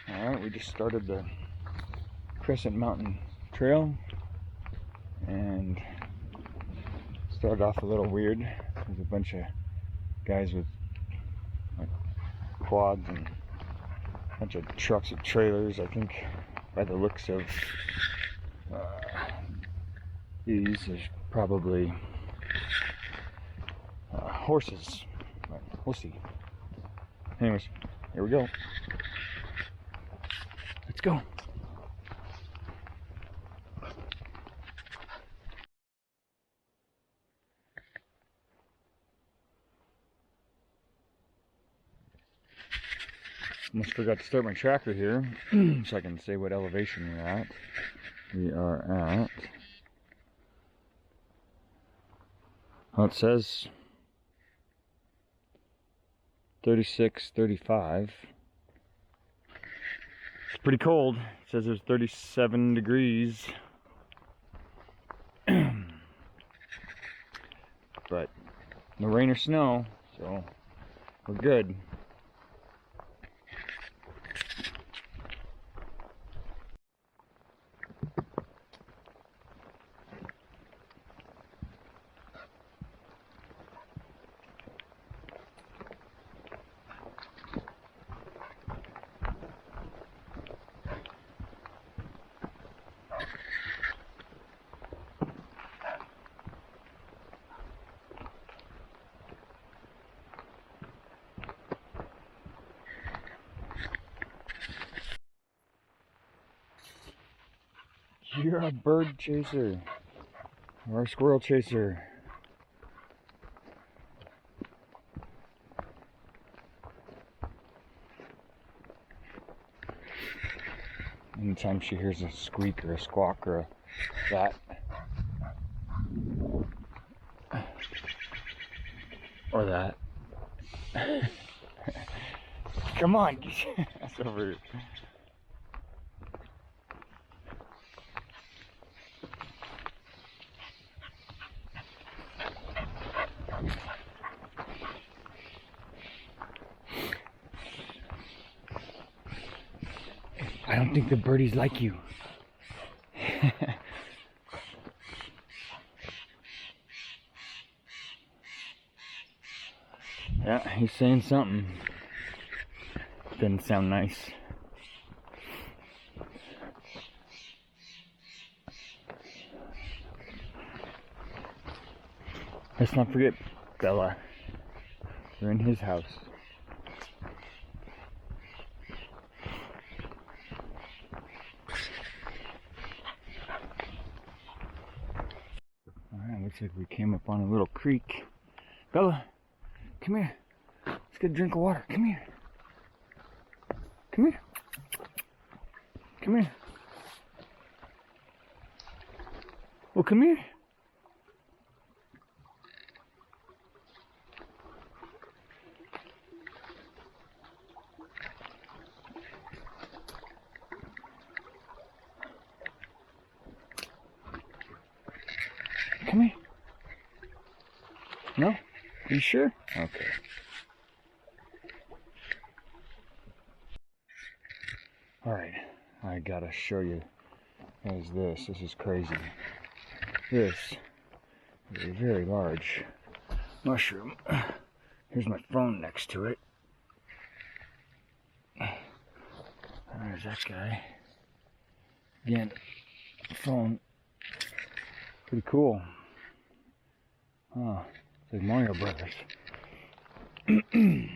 Alright, we just started the Crescent Mountain Trail and started off a little weird. There's a bunch of guys with like quads and a bunch of trucks and trailers, I think, by the looks of these. There's probably horses, but we'll see. Anyways, here we go. Let's go. Almost forgot to start my tracker here so I can say what elevation we're at. We are at, well, it says 36, 35. It's pretty cold. It says there's 37 degrees. But no rain or snow, so we're good. You're a bird chaser or a squirrel chaser. Anytime she hears a squeak or a squawk or a that, or that. Come on, that's over here. I don't think the birdies like you. Yeah, he's saying something. Doesn't sound nice. Let's not forget Bella. We're in his house. Looks like we came up on a little creek. Bella, come here. Let's get a drink of water. Come here. Come here. Come here. Well, come here. Come here. No? Are you sure? Okay. Alright, I gotta show you guys this. This is crazy. This is a very large mushroom. Here's my phone next to it. There's that guy. Again, phone. Pretty cool. Oh, it's like Mario Brothers. Right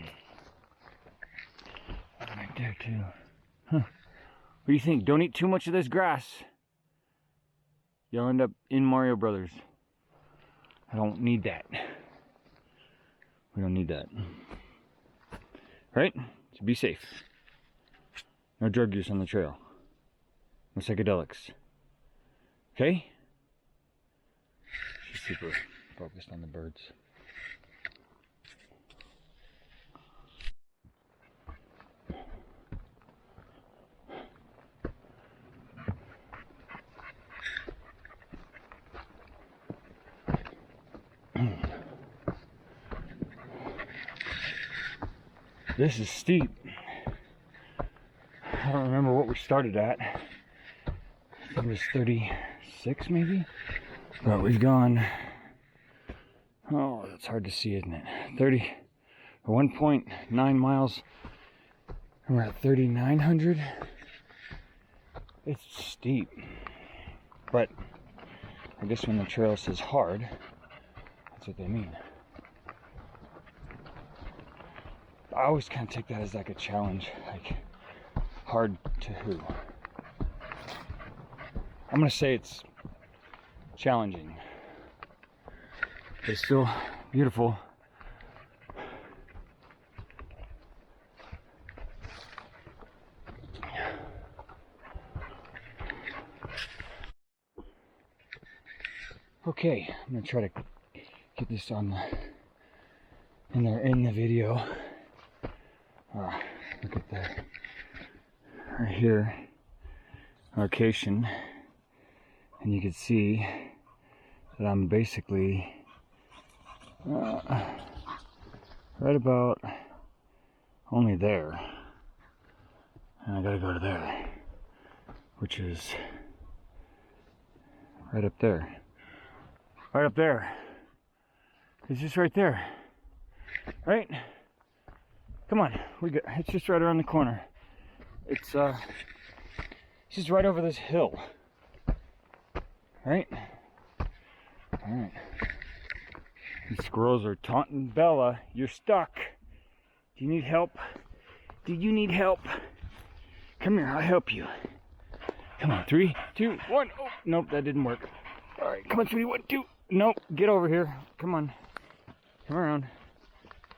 there too. Huh. What do you think? Don't eat too much of this grass. You'll end up in Mario Brothers. I don't need that. We don't need that. Right? So be safe. No drug use on the trail. No psychedelics. Okay? She's super focused on the birds. This is steep. I don't remember what we started at. I think it was 36 maybe. But we've gone, oh, that's hard to see, isn't it? 1.9 miles. And we're at 3,900. It's steep. But I guess when the trail says hard, that's what they mean. I always kind of take that as like a challenge, like hard to who? I'm gonna say it's challenging, but it's still beautiful. Okay, I'm gonna try to get this on in the video. Look at that right here, location, and you can see that I'm basically right about only there, and I gotta go to there, which is right up there. Right up there. It's just right there. Right? Come on, it's just right around the corner. It's just right over this hill. Right? Alright. These squirrels are taunting Bella. You're stuck. Do you need help? Do you need help? Come here, I'll help you. Come on, 3, 2, 1. Oh, nope, that didn't work. Alright, come on, 3, 1, 2. Nope, get over here. Come on. Come around.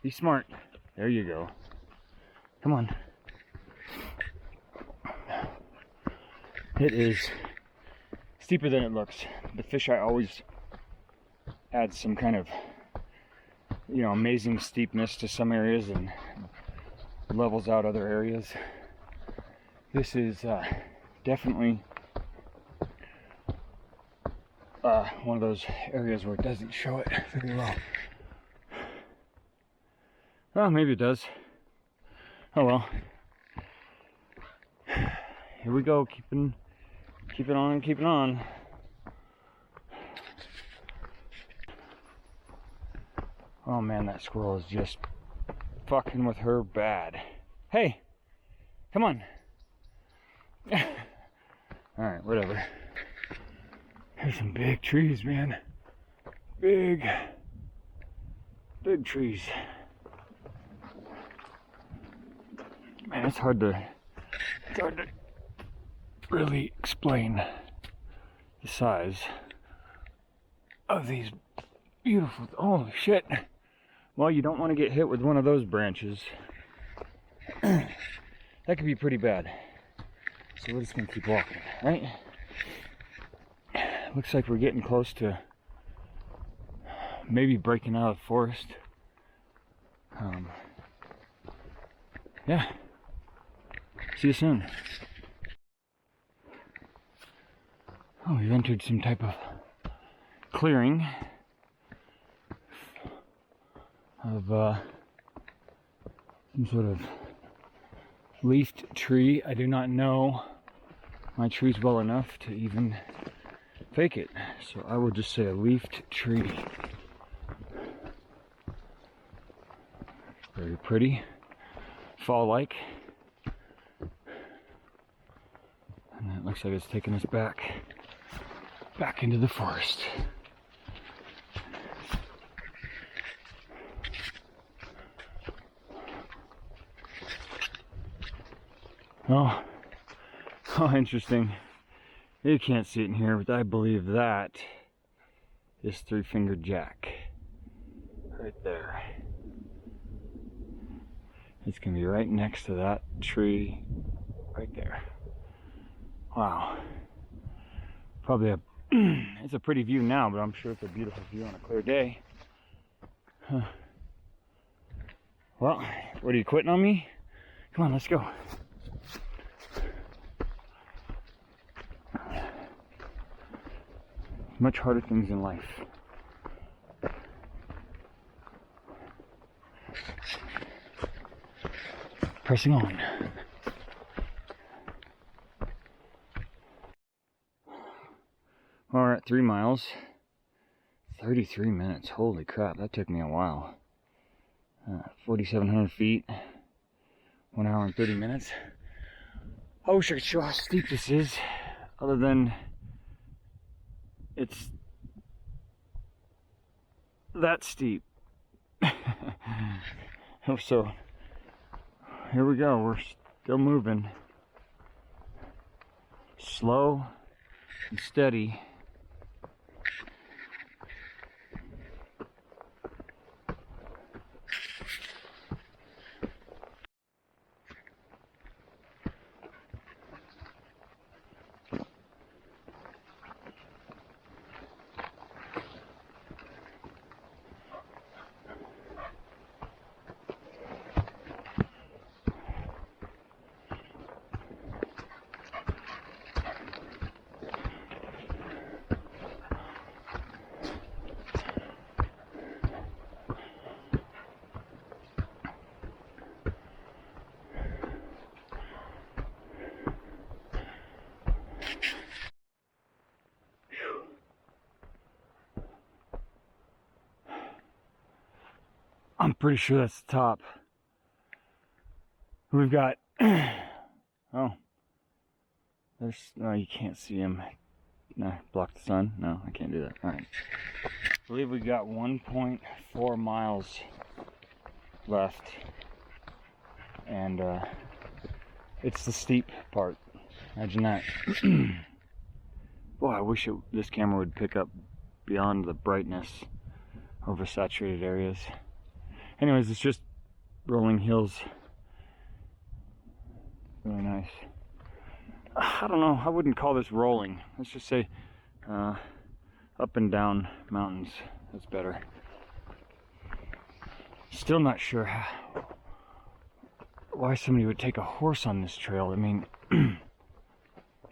Be smart. There you go. Come on. It is steeper than it looks. The fisheye always adds some kind of, you know, amazing steepness to some areas and levels out other areas. This is definitely one of those areas where it doesn't show it very well. Well, maybe it does. Oh well. Here we go, keeping on. Oh man, that squirrel is just fucking with her bad. Hey, come on. Alright, whatever. There's some big trees, man. Big trees. Man, it's hard to really explain the size of these beautiful, holy shit. Well, you don't want to get hit with one of those branches. That could be pretty bad. So we're just gonna keep walking, right? Looks like we're getting close to maybe breaking out of the forest. Yeah. See you soon. Oh, we've entered some type of clearing of some sort of leafed tree. I do not know my trees well enough to even fake it, so I would just say a leafed tree. Very pretty, fall-like, and it looks like it's taking us back into the forest. Oh, interesting. You can't see it in here, but I believe that is three-fingered jack. Right there. It's gonna be right next to that tree right there. Wow. Probably it's a pretty view now, but I'm sure it's a beautiful view on a clear day. Huh. Well, what, are you quitting on me? Come on, let's go. Much harder things in life. Pressing on. 3 miles, 33 minutes. Holy crap, that took me a while. 4,700 feet, 1 hour and 30 minutes. I wish I could show how steep this is, other than it's that steep. So here we go, we're still moving. Slow and steady. I'm pretty sure that's the top. We've got, oh, there's, no, you can't see him. No, block the sun. No, I can't do that. All right. I believe we got 1.4 miles left. And it's the steep part. Imagine that. Boy, I wish this camera would pick up beyond the brightness over saturated areas. Anyways, it's just rolling hills. Really nice. I don't know, I wouldn't call this rolling. Let's just say up and down mountains. That's better. Still not sure why somebody would take a horse on this trail. I mean,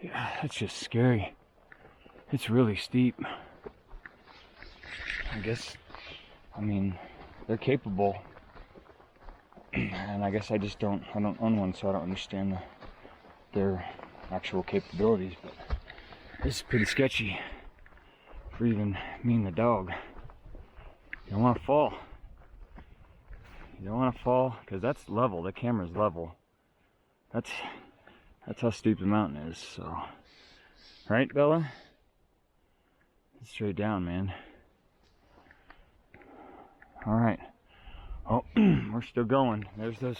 yeah, that's just scary. It's really steep. I guess, I mean, they're capable, and I guess I don't own one, so I don't understand their actual capabilities, but this is pretty sketchy for even me and the dog. You don't want to fall. You don't want to fall, because that's level. The camera's level. That's how steep the mountain is, so. Right, Bella? It's straight down, man. Alright. Oh, we're still going. There's those,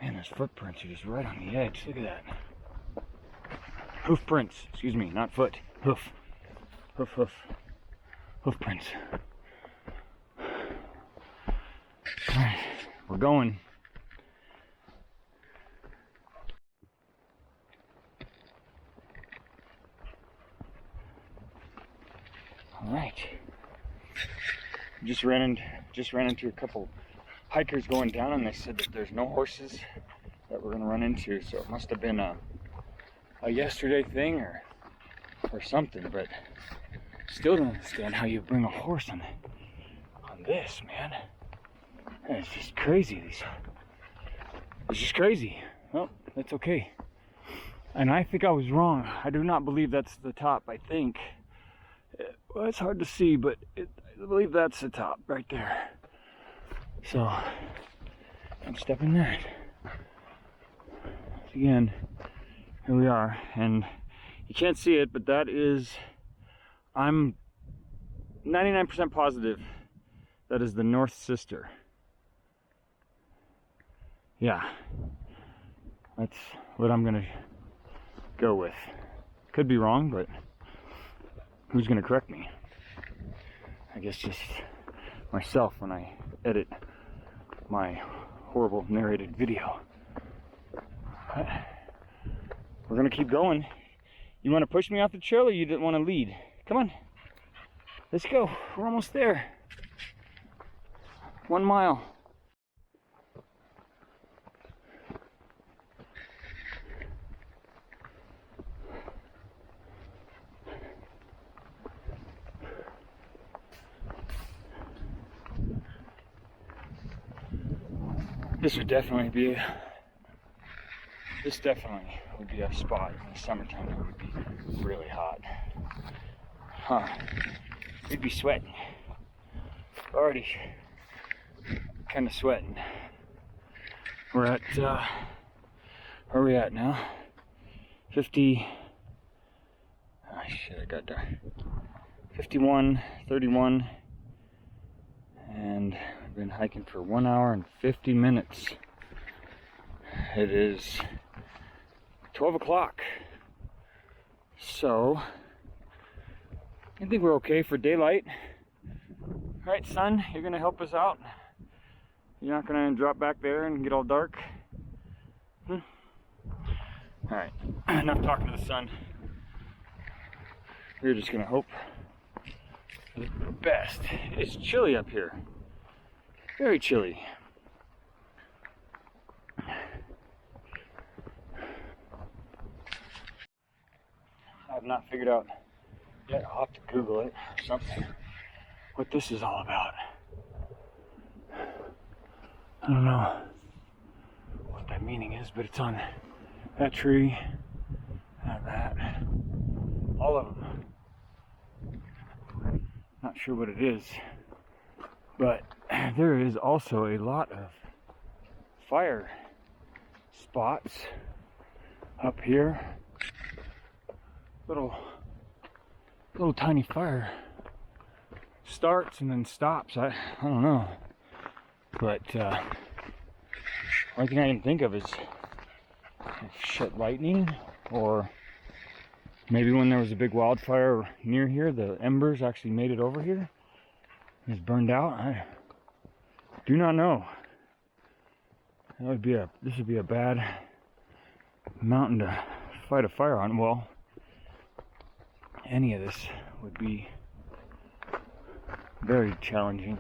man, those footprints are just right on the edge. Look at that. Hoof prints. Excuse me, not foot. Hoof. Hoof, hoof. Hoof prints. Alright, we're going. Alright. Just ran into a couple hikers going down, and they said that there's no horses that we're gonna run into, so it must have been a yesterday thing or something, but still don't understand how you bring a horse on this, man. It's just crazy. It's just crazy. Well, that's okay. And I think I was wrong. I do not believe that's the top. I think, well, it's hard to see, but I believe that's the top right there. So I'm stepping that. Again, here we are, and you can't see it, but that is, I'm 99% positive that is the North Sister. Yeah, that's what I'm gonna go with. Could be wrong, but who's gonna correct me? I guess just myself when I edit my horrible narrated video. But we're gonna keep going. You wanna push me off the trail, or you didn't wanna lead? Come on, let's go. We're almost there. 1 mile. This definitely would be a spot in the summertime that would be really hot. Huh. We'd be sweating. Already kind of sweating. We're at, where are we at now? 50, oh shit, I got there. 51:31, and I've been hiking for 1 hour and 50 minutes. It is 12 o'clock. So, I think we're okay for daylight. Alright, son, you're gonna help us out? You're not gonna drop back there and get all dark? Alright, enough talking to the sun. We're just gonna hope for the best. It's chilly up here. Very chilly. I have not figured out yet. I'll have to Google it or something. What this is all about. I don't know what that meaning is, but it's on that tree, that, all of them. Not sure what it is, but there is also a lot of fire spots up here. Little tiny fire starts and then stops. I don't know, but only thing I can think of is shit lightning, or maybe when there was a big wildfire near here, the embers actually made it over here and it's burned out. I do not know. This would be a bad mountain to fight a fire on. Well, any of this would be very challenging.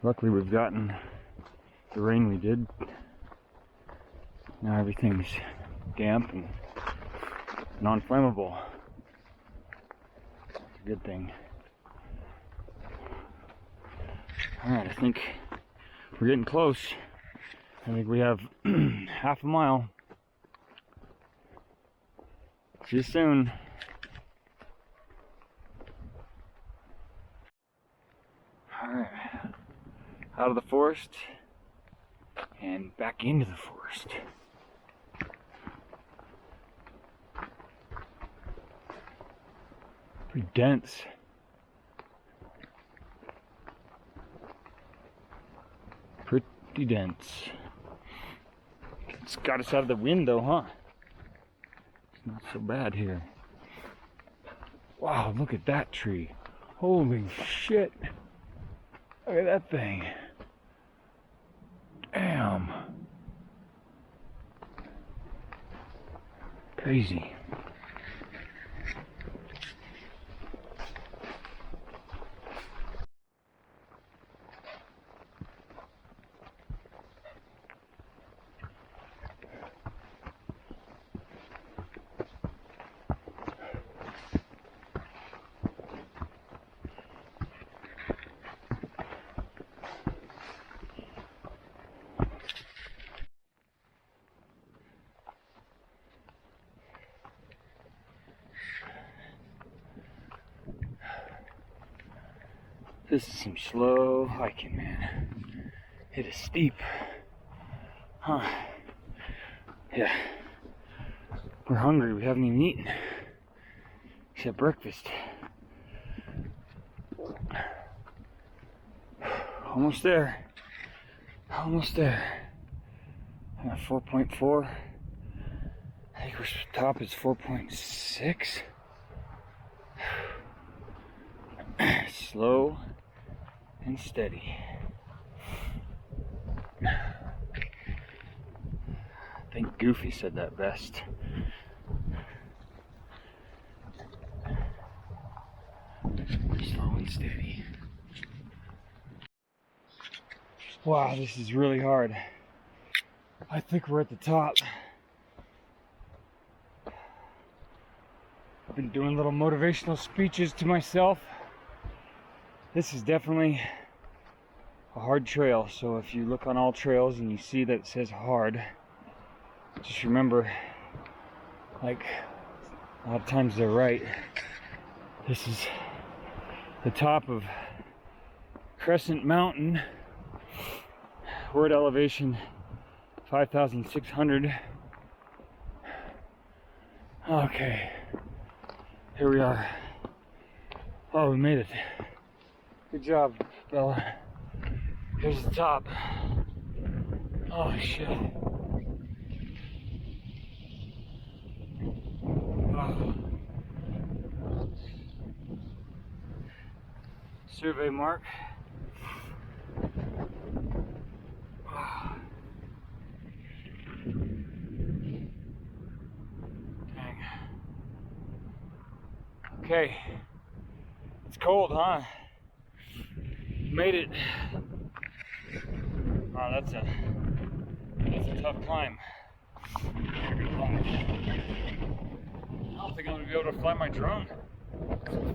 Luckily we've gotten the rain we did. Now everything's damp and non-flammable. It's a good thing. Alright, I think we're getting close. I think we have half a mile. See you soon. Alright. Out of the forest and back into the forest. Pretty dense. Pretty dense. It's got us out of the wind though, huh? It's not so bad here. Wow, look at that tree. Holy shit. Look at that thing. Damn. Crazy. This is some slow hiking, man. It is steep. Huh. Yeah. We're hungry. We haven't even eaten. Except breakfast. Almost there. Almost there. 4.4. I think our top is 4.6. Slow and steady. I think Goofy said that best. Slow and steady. Wow, this is really hard. I think we're at the top. I've been doing little motivational speeches to myself. This is definitely a hard trail, so if you look on all trails and you see that it says hard, just remember, like, a lot of times they're right. This is the top of Crescent Mountain. We're at elevation 5,600. Okay, here we are. Oh, we made it. Good job, Bella. Here's the top. Oh, shit. Oh. Survey mark. Oh. Dang. Okay. It's cold, huh? Made it. Oh, that's a tough climb. I don't think I'm gonna be able to fly my drone.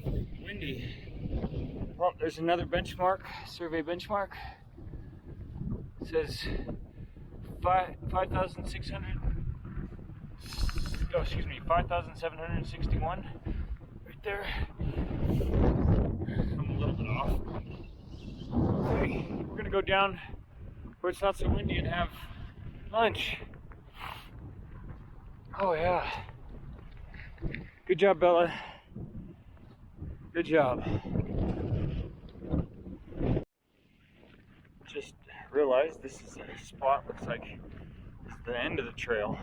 It's windy. Well, there's another benchmark, survey benchmark. It says 5,600. Oh, excuse me, 5,761. Right there. I'm a little bit off. Okay, we're gonna go down where it's not so windy and have lunch. Oh yeah. Good job, Bella. Good job. Just realized this is a spot, looks like it's the end of the trail.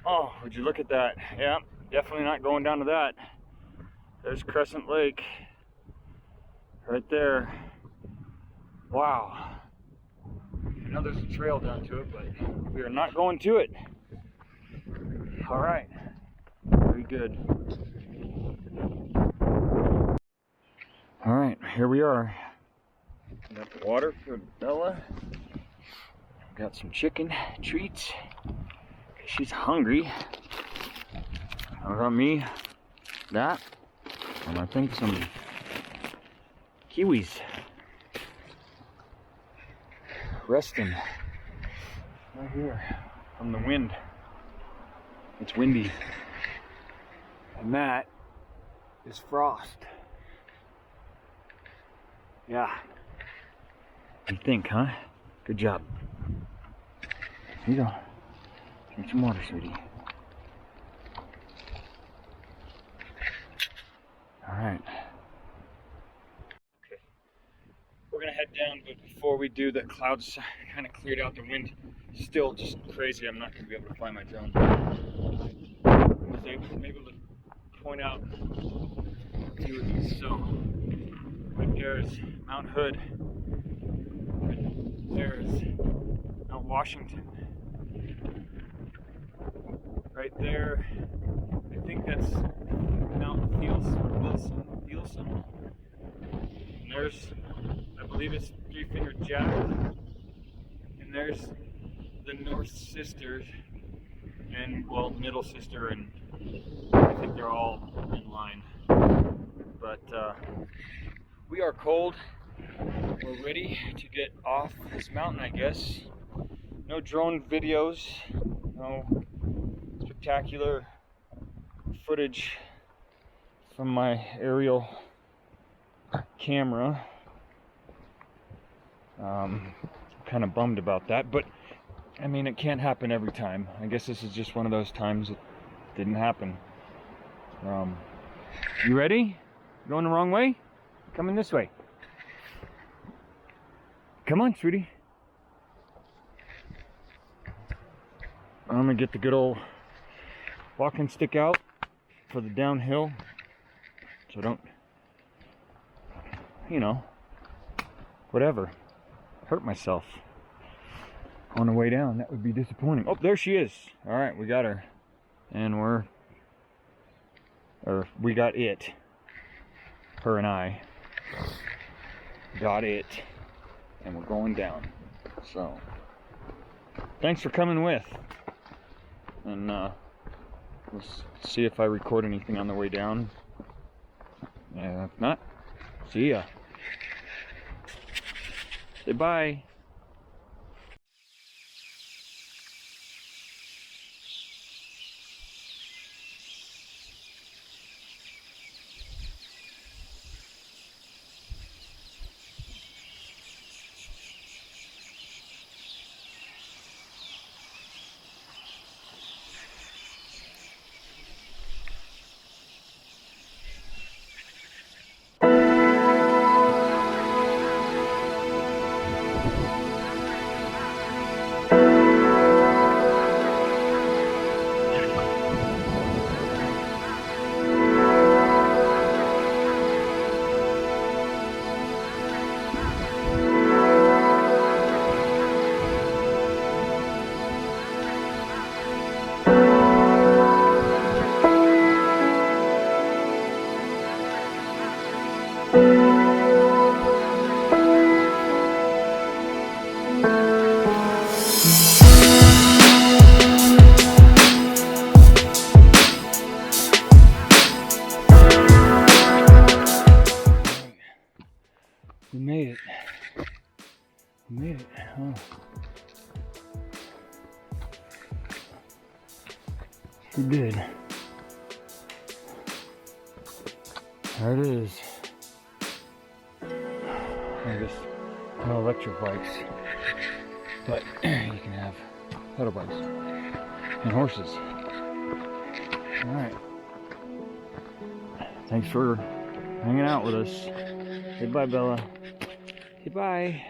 Oh, would you look at that? Yeah, definitely not going down to that. There's Crescent Lake. Right there. Wow. I know there's a trail down to it, but we are not going to it. All right. Very good. All right, here we are. Got the water for Bella. Got some chicken treats. She's hungry. How about me? That. And I think some kiwis. Resting right here from the wind. It's windy. And that is frost. Yeah. You think, huh? Good job. Here you go. Drink some water, sweetie. Alright. Okay. We're gonna head down, but before we do, the clouds kind of cleared out. The wind still just crazy. I'm not gonna be able to fly my drone. I was able to point out a few of these. So, right there is Mount Hood. Right there is Mount Washington. Right there, I think that's Mount Wilson. And there's, I believe it's Three-Fingered Jack. And there's the North Sister, and well, Middle Sister, and I think they're all in line. But we are cold. We're ready to get off this mountain, I guess. No drone videos, no spectacular footage from my aerial camera. Kind of bummed about that, but I mean, it can't happen every time. I guess this is just one of those times it didn't happen. You ready? Going the wrong way? Coming this way. Come on, sweetie. I'm gonna get the good old walking stick out for the downhill, so don't, you know, whatever, hurt myself on the way down. That would be disappointing. Oh, there she is. All right, we got her, and we got it. Her and I got it, and we're going down. So, thanks for coming with. And let's see if I record anything on the way down. If not, see ya. Say bye. We made it. We made it. Oh. We did. There it is. I guess no electric bikes, but you can have pedal bikes and horses. All right. Thanks for hanging out with us. Say bye, Bella. Say bye.